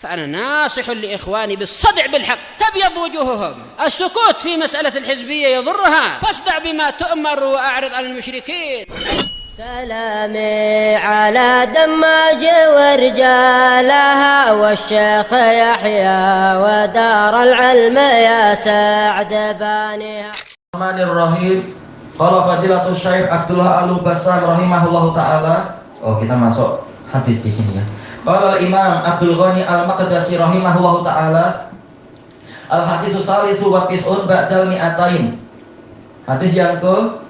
فأنا ناصح لإخواني بالصدع بالحق تبيض وجوههم. السكوت في مسألة الحزبية يضرها، فاصدع بما تؤمر وأعرض عن المشركين. سلامي على دماج ورجالها والشيخ يحيى ودار العلم يا سعد بانيها. Bismillahirrahmanirrahim. Qala Fadilatul Syekh Abdullah Al-Bassam rahimahullahu taala. Oh, kita masuk hadis di sini ya. Qala Imam Abdul Ghani Al-Maqdisi rahimahullahu taala. Al-hadisus salisu wa tis'un ba'dal mi'atain. Hadis yang ke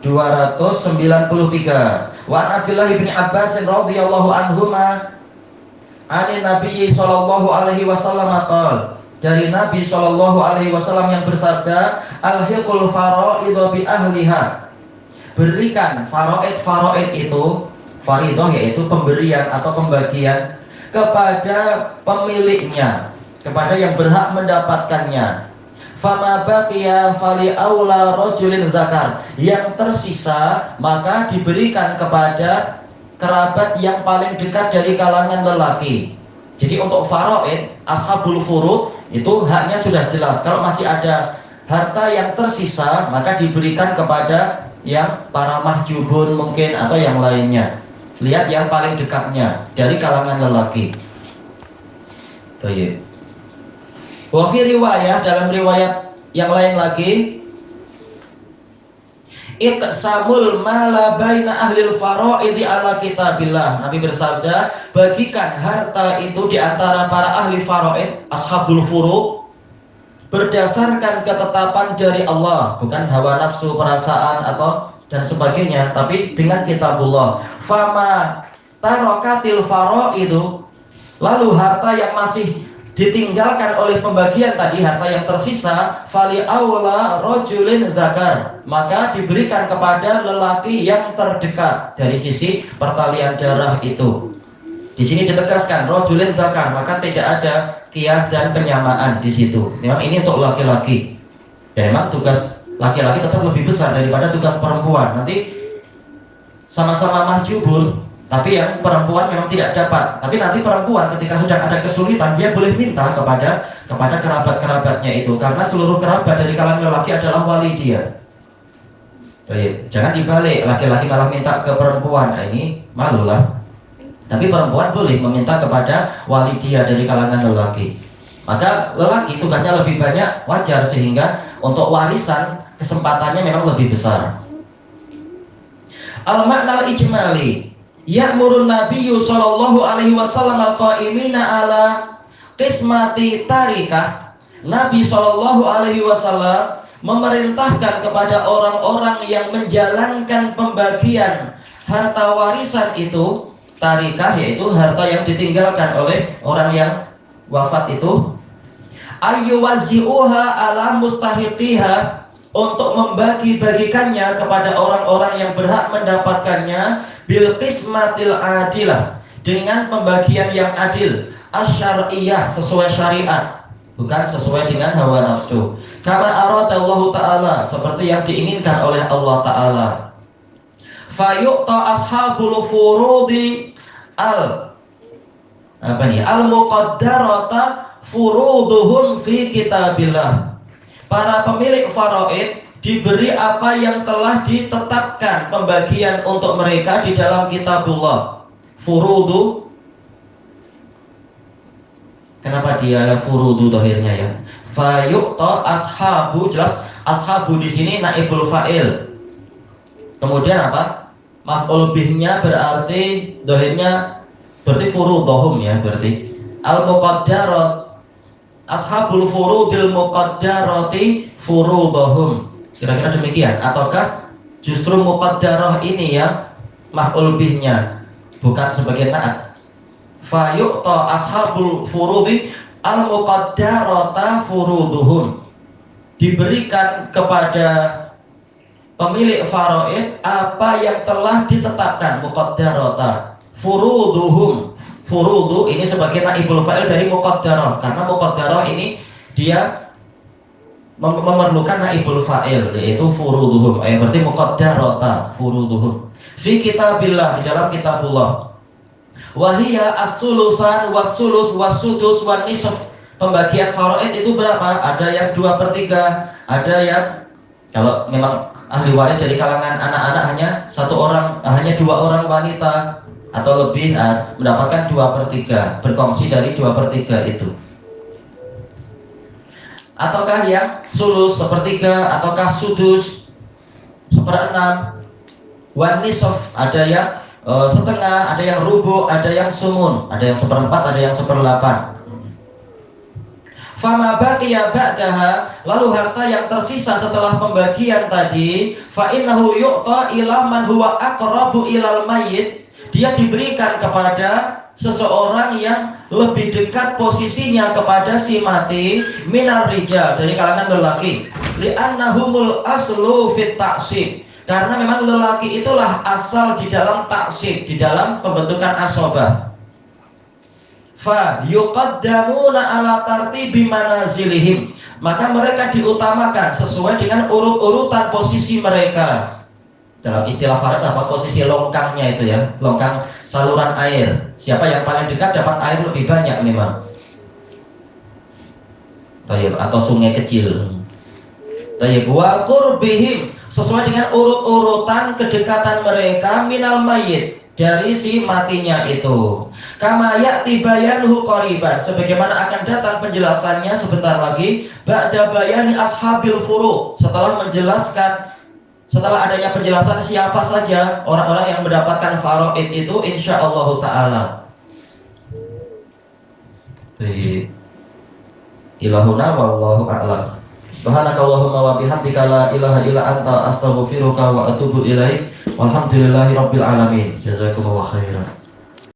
293. Wa an Abdullah bin Abbas radhiyallahu anhuma anin Nabi sallallahu alaihi wasallam qala, dari Nabi sallallahu alaihi wasallam yang bersabda, alhiqul faraid bi ahliha. Berikan faraid itu faridah, yaitu pemberian atau pembagian kepada pemiliknya, kepada yang berhak mendapatkannya. Fama baqiya fali aula rajulin zakar. Yang tersisa maka diberikan kepada kerabat yang paling dekat dari kalangan lelaki. Jadi untuk faraid, ashabul furud itu haknya sudah jelas. Kalau masih ada harta yang tersisa maka diberikan kepada yang para mahjubun mungkin atau yang lainnya. Lihat yang paling dekatnya dari kalangan lelaki. Baik. Wa fi riwayah, dalam riwayat yang lain lagi, iqsamul mala baina ahlil faraidi ala kitabillah. Nabi bersabda, bagikan harta itu di antara para ahli faraid, ashabul furud, berdasarkan ketetapan dari Allah, bukan hawa nafsu, perasaan atau dan sebagainya, tapi dengan kitabullah. Fama tarakatil faraidu, lalu harta yang masih ditinggalkan oleh pembagian tadi, harta yang tersisa, fali aula rajulin zakar, maka diberikan kepada lelaki yang terdekat dari sisi pertalian darah itu. Di sini ditegaskan rajulin zakar, maka tidak ada kias dan penyamaan di situ. Memang ini untuk laki-laki. Dan memang tugas laki-laki tetap lebih besar daripada tugas perempuan. Nanti sama-sama mahjubun, tapi yang perempuan memang tidak dapat. Tapi nanti perempuan ketika sudah ada kesulitan, dia boleh minta kepada kerabat-kerabatnya itu, karena seluruh kerabat dari kalangan lelaki adalah wali dia. Baik, jangan dibalik, laki-laki malah minta ke perempuan. Nah, ini malulah. Tapi perempuan boleh meminta kepada wali dia dari kalangan lelaki. Maka lelaki tugasnya lebih banyak, wajar, sehingga untuk warisan kesempatannya memang lebih besar. Al-makna al-ijmali, ya'murun nabiyyu sallallahu alaihi wasallam al-qa'imina ala qismati tarikah. Nabi sallallahu alaihi wasallam memerintahkan kepada orang-orang yang menjalankan pembagian harta warisan itu, tarikah yaitu harta yang ditinggalkan oleh orang yang wafat itu, ayyuwazi'uha ala mustahiqiha, untuk membagi-bagikannya kepada orang-orang yang berhak mendapatkannya, bil qismatil adilah, dengan pembagian yang adil, asyariyah, sesuai syariat, bukan sesuai dengan hawa nafsu. Kama aradallahu ta'ala, seperti yang diinginkan oleh Allah ta'ala. Fayu'ta ashabul furudi al-muqaddarata furuduhum fi kitabillah. Para pemilik faraid diberi apa yang telah ditetapkan pembagian untuk mereka di dalam kitabullah. Furudu, kenapa dia furudu dohirnya ya? Fayu'ta ashabu, jelas ashabu di sini naibul fa'il. Kemudian apa? Maf'ul bihnya berarti dohirnya berarti furuduhum ya, berarti al-muqaddarat, ashabul furudil muqaddarati furuduhum. Kira-kira demikian, ataukah justru muqaddarah ini yang maf'ul bihnya bukan sebagai naat? Fayu'ta ashabul furudi al muqaddarata furuduhum, diberikan kepada pemilik faraid apa yang telah ditetapkan, muqaddarata furuduhum. Furudu ini sebagai naibul fa'il dari muqaddarah, karena muqaddarah ini dia memerlukan naibul fa'il, yaitu furuduhum, berarti muqaddarata furuduhum fi kitabillah, di dalam kitabullah. Wahia as-sulusan was-sulus was-sudus wan-nisf. Pembagian faraid itu berapa? Ada yang 2/3, ada yang kalau memang ahli waris dari kalangan anak-anak hanya hanya 2 orang wanita atau lebih mendapatkan 2/3, berkongsi dari 2/3 itu. Ataukah yang sulus 1/3, ataukah sudus 1/6, wan nisf, ada yang setengah, ada yang rubu', ada yang sumun, ada yang 1/4, ada yang 1/8. Fama baqiya ba'daha, lalu harta yang tersisa setelah pembagian tadi, fa innahu yu'ta ila man huwa aqrabu ilal mayyit, dia diberikan kepada seseorang yang lebih dekat posisinya kepada si mati, minar rijal, dari kalangan lelaki, li'annahumul aslu fit ta'sib, karena memang lelaki itulah asal di dalam ta'sib, di dalam pembentukan asobah. Fa yuqaddamuna ala tartibi manazilihim, maka mereka diutamakan sesuai dengan urut-urutan posisi mereka. Dalam istilah faraid apa? Posisi longkangnya itu ya, longkang saluran air. Siapa yang paling dekat dapat air lebih banyak memang. Tayyib, atau sungai kecil. Tayyib, wa qurbihim, sesuai dengan urut-urutan kedekatan mereka minal mayyit, dari si matinya itu. Kama ya'ti bayanuhu qariban, sebagaimana akan datang penjelasannya sebentar lagi. Ba'da bayani ashabil furu', setelah adanya penjelasan siapa saja orang-orang yang mendapatkan faraid itu, insyaallah taala. Ilahuna wallahu a'lam. Subhanakallahumma wa bihamdika la ilaha illa anta astaghfiruka wa atubu ilaik. Walhamdulillahi rabbil alamin. Jazakumullahu khairan.